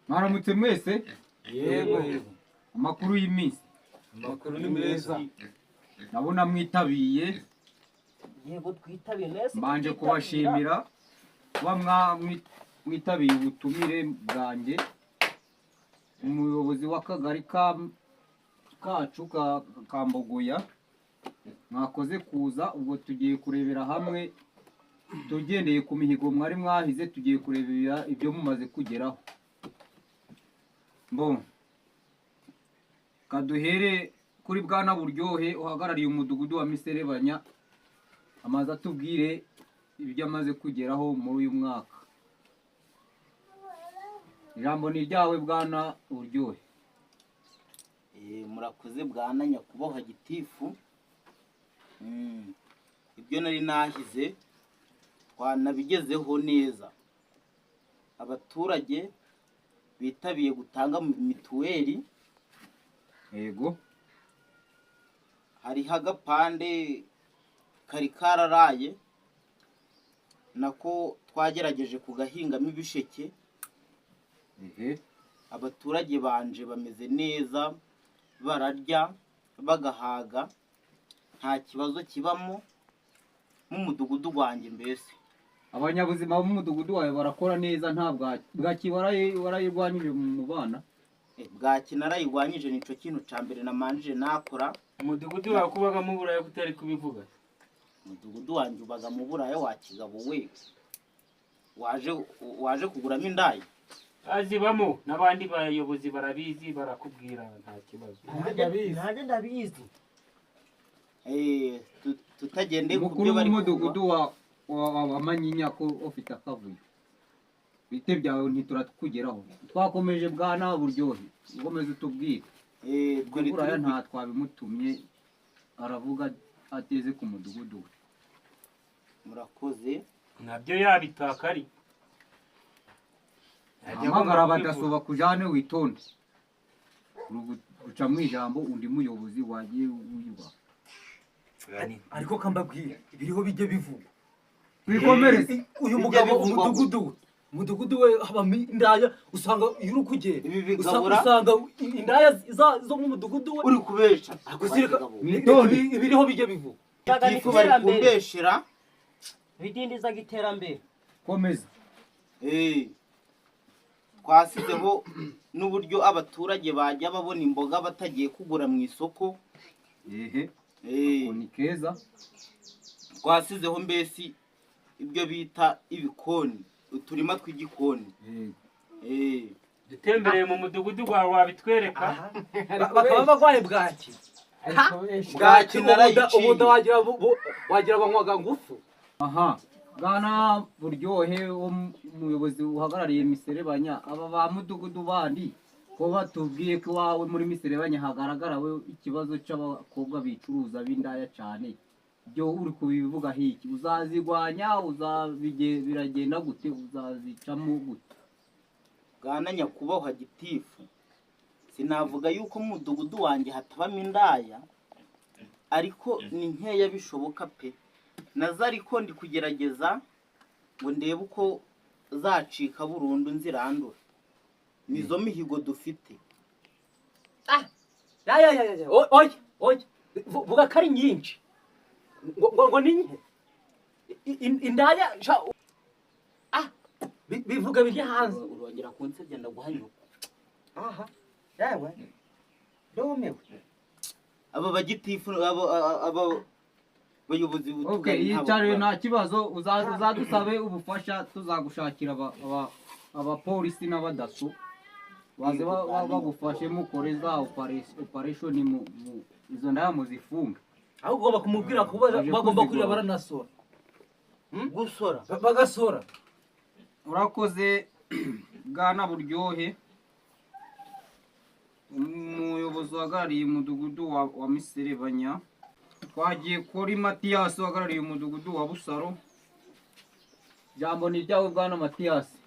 Mwaramutse mwese. Yego. Amakuru y'iminsi. Amakuru ni meza. Nabona mwitabiye. Yego twitabiye nese. Mbanje kubashimira kuba mwitabiye ubutumire bwanjye. Umuyobozi w'akagari kacu ka Mbogoya mwakoze kuza, ubwo tugiye kurebera hamwe tugendeye ku mihigo mwari mwahize, tugiye kurebera ibyo mumaze kugeraho. Kaduhere kuri Bwana Buryohe uhagarariye umudugudu wa Miserebanya, amaze atubwire ibyo amaze kugeraho muri uyu mwaka. Ijambo ni ryawe Bwana Buryohe. Murakoze Bwana Nyakubahwa Gitifu. Ibyo nari nahize twanabigezeho neza. Abaturage bitabiye gutanga mituweli. Yego. Hariho agapande kari kararaye nako twagerageje kugahingamo ibisheke. Abaturage banje bameze neza, bararya bagahaga, nta kibazo kibamo mu mudugudu wanjye. Mbese abanyabuzima bo mu mudugudu wawe barakora neza, nta bwaki warayirwanyije mu bana? Bwaki narayirwanyije, nico kintu ca mbere namanjije nakora. Umudugudu wawe kubaga mu Burayi kutari kubivuga? Umudugudu wanjye ubaga mu Burayi wa kigabo we. Waje kuguramo indaya? Azibamo n'abandi bayobozi barabizi, barakubwira nta kibazo. Nanjye ndabizi. Tutagendeye ku byo bari umudugudu wa Manyinya ko ufite akavuyo. Bite byawe ntiturakugeraho. Twakomeje Bwana Buryohe, ugomeze utubwire. Buraya nta twabimutumye, aravuga ateze ku mudugudu we. Murakoze. Nabyo yabitakari. Amagara badasoba kujane witonde. Guca mu ijambo undi muyobozi wagiye uyuba. Ariko kambabwira ibiriho bijye bivuga. Bikomereze. Uyu mugabo umudugudu we habamo indaya, usanga iyo uri kugenda usanga indaya zo mu mudugudu we uri kubesha. Ibiriho bijye bivuga. Gitifu bari kumbeshera. Bidindiza giterambere. Komeza. Twasizeho n'uburyo abaturage bajya babona imboga batagiye kugura mu isoko. Ni keza. Twasizeho mbesi ibyo bita ibikoni, uturima tw'igikoni. Dutembereye mu mudugudu wawe wabitwereka. Bakaba bagwaye bwaki. Bwaki narayiciye. Ubuda wagira banywaga ngufu. Bwana Buryohe umuyobozi uhagarariye Miserebanya, aba ba mudugudu bandi ko batubwiye ko wawe muri Miserebanya hagaragara we ikibazo cy'abakobwa bicuruza b'indaya cyane. Byo uri kubivuga hiki, uzazigwanya, biragenda gute, uzazicamo gute? Bwana Nyakubahwa Gitifu, sinavuga yuko mu mudugudu wanjye hatabamo indaya, ariko ni nkeya bishoboka pe. Naza ariko ndi kugerageza ngo ndebe uko zacika burundu nzirandura. Nizo mihigo dufite. Oya. Vuga kari nyinshi. Ngo ninye. Indaya bivuga biri hanze. Urongera kunsebya ndaguhanyuka. Yawe. Domewe. Aba bagitifu aba bayobozi yicare nta kibazo, uzadusabe ubufasha, tuzagushakira abapolisi n'abadaso baze bagufashe mukore za operation mu izo ndaya muzifunga. Aho ugomba kumubwira ko bagomba kurira baranasora. Gusora bagasora. Urakoze Bwana Buryohe, umuyobozi uhagarariye umudugudu wa Miserebanya. Twagiye kuri Matiyasi uhagarariye umudugudu wa Busaro. Jambo ni ryawe Bwana Matiyasi.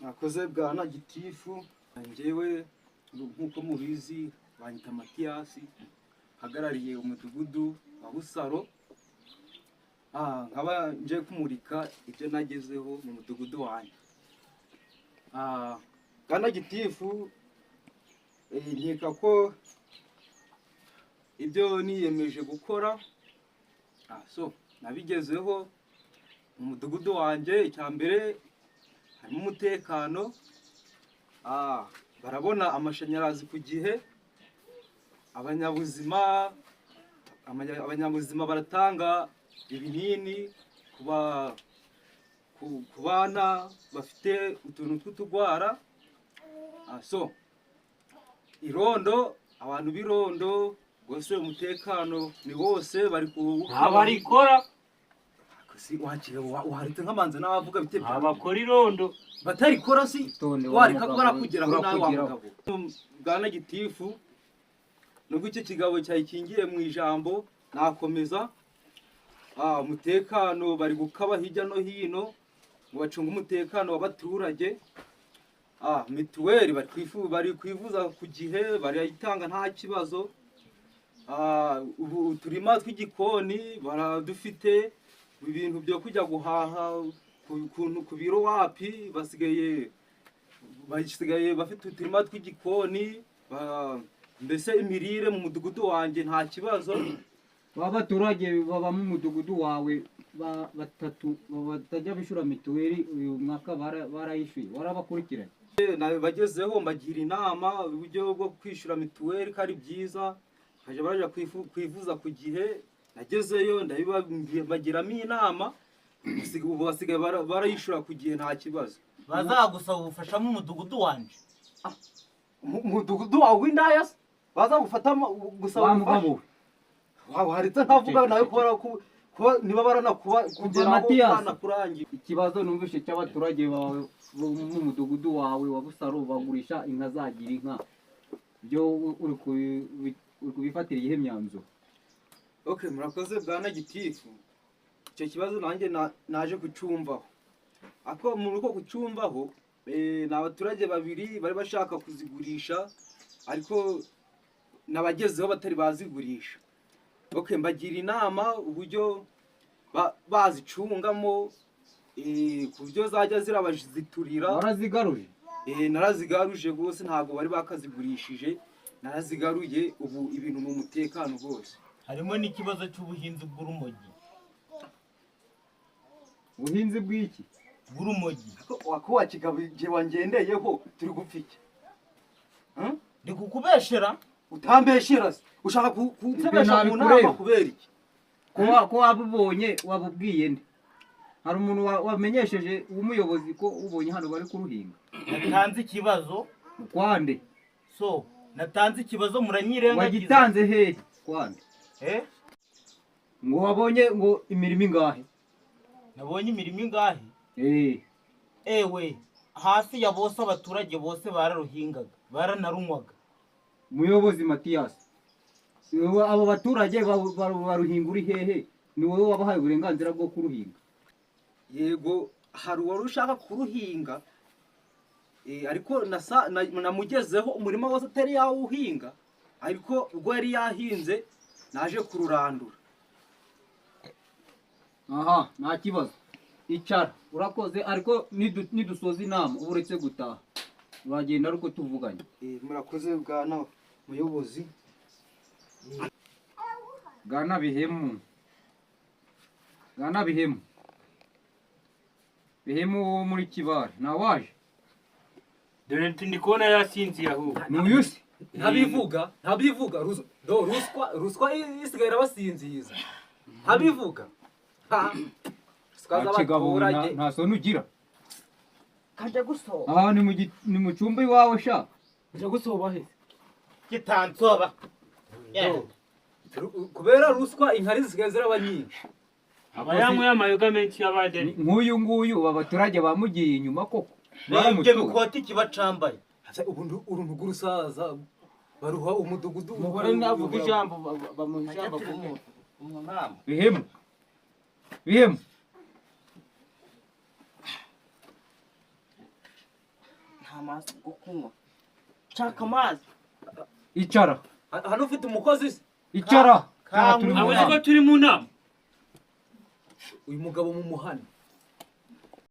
Nakoze Bwana Gitifu, njyewe nkuko mubizi banyita Matiyasi, hagarariye umudugudu wa Busaro. nkaba nje kumurika ibyo nagezeho mu mudugudu wanjye. Bwana gitifu, nkeka ko ibyo niyemeje gukora nabigezeho mu mudugudu wanjye. Icya mbere harimo umutekano, barabona amashanyarazi ku gihe, abanyabuzima baratanga ibinini ku bana bafite utuntu tw'utugwara. Irondo, abantu b'irondo rwose umutekano ni wose bari abarikora waretse nk'amanza n'abavuga bitebye abakora irondo batarikora si wareka barakugeraho nawe wa mugabo. Bwana gitifu, nubwo icyo kigabo cyayikingiye mu ijambo nakomeza. Umutekano bari gukaba hirya no hino ngo bacunge umutekano w'abaturage. Mituweli bari kwivuza ku gihe, barayitanga nta kibazo. Uturima tw'igikoni baradufite, ibintu byo kujya guhaha ku biro wapi basigaye bafite uturima tw'igikoni. Mbese imirire mu mudugudu wanjye nta kibazo. Abaturage baba mu mudugudu wawe batatu batajya bishura mituweli uyu mwaka barayishyuye, warabakurikiranye? Bagezeho mbagira inama uburyo bwo kwishyura mituweli ko ari byiza, bakajya baje kwivuza ku gihe. Nagezeyo ndabibagiramo inama, ubu basigaye barayishyura ku gihe nta kibazo. Bazagusaba ubufasha mu mudugudu wanjye? Umudugudu wawe w'indaya se bazagufatamo gusaba ubufasha? Waretse ntavuga nawe kuba niba baranakuba kugeraho banakurangira. Ikibazo numvise cy'abaturage bawe mu mudugudu wawe wa Busaro bagurisha inka zagira inka, byo uri kubifatira iyihe myanzuro? Murakoze bwana gitifu, icyo kibazo nanjye naje kucyumvaho. Ako muri uko kucyumvaho ni abaturage babiri bari bashaka kuzigurisha, ariko nabagezeho batari bazigurisha. Mbagira inama uburyo bazicungamo ku buryo zajya zirabaziturira. Warazigaruje? Narazigaruje rwose, ntabwo bari bakazigurishije, narazigaruye. Ubu ibintu mu mutekano rwose. Harimo n'ikibazo cy'ubuhinzi bw'urumogi. Ubuhinzi bw'iki? Bw'urumogi. Ko wakigabo igihe wangendeyeho turi gupfa iki? Ndi kukubeshera? Utambeshera se, ushaka kunsebesha mu nama kubera iki? Ko wabubonye wabubwiye nde? Hari umuntu wamenyesheje umuyobozi ko ubonye hano bari kuruhinga? Natanze ikibazo. Kwande? Natanze ikibazo muranyirengagiza. Wagitanze hehe? Kwande? Ngo wabonye ngo imirimo ingahe? Nabonye imirimo ingahe? Ewe, hafi ya bose abaturage bose bararuhingaga, baranarunywaga. Muyobozi Mathias, abo baturage baruhinga uri hehe? Ni wowe wabahaye uburenganzira bwo kuruhinga? Yego, hari uwari ushaka kuruhinga, ariko namugezeho umurima wose atari yawuhinga, ariko ubwo yari yahinze naje kururandura. Nta kibazo, icara. Urakoze, ariko nidusoza inama uba uretse gutaha uragenda ariko tuvuganye. Murakoze bwana muyobozi. Bwana Bihemu wo muri Kibare nawaje? dore ndi kubona yasinziye ahubwo. N'uyu se ntabivuga ruswa isigaye irabasinziza. Ntabivuga nta soni ugira. Kaje gusoba. Ni mu cyumba iwawe sha. Kaje gusoba he? Kitansoba. Kubera ruswa inkari zisigaye ziraba nyinshi. Abayanywe amayoga menshi y'abadeni. Nk'uyu abaturage bamugiye inyuma koko. Ibyo bikoti kibacambaye. Uruntu rw'urusaza baruha umudugudu. Umugore navuga ijambo bamuha ijambo kumwama. Bihemu. Nta mazi yo kunywa. Nshaka amazi. Icara. Hano ufite umukozi se? Icara. Abuze ko turi mu nama. uyu mugabo mu muhana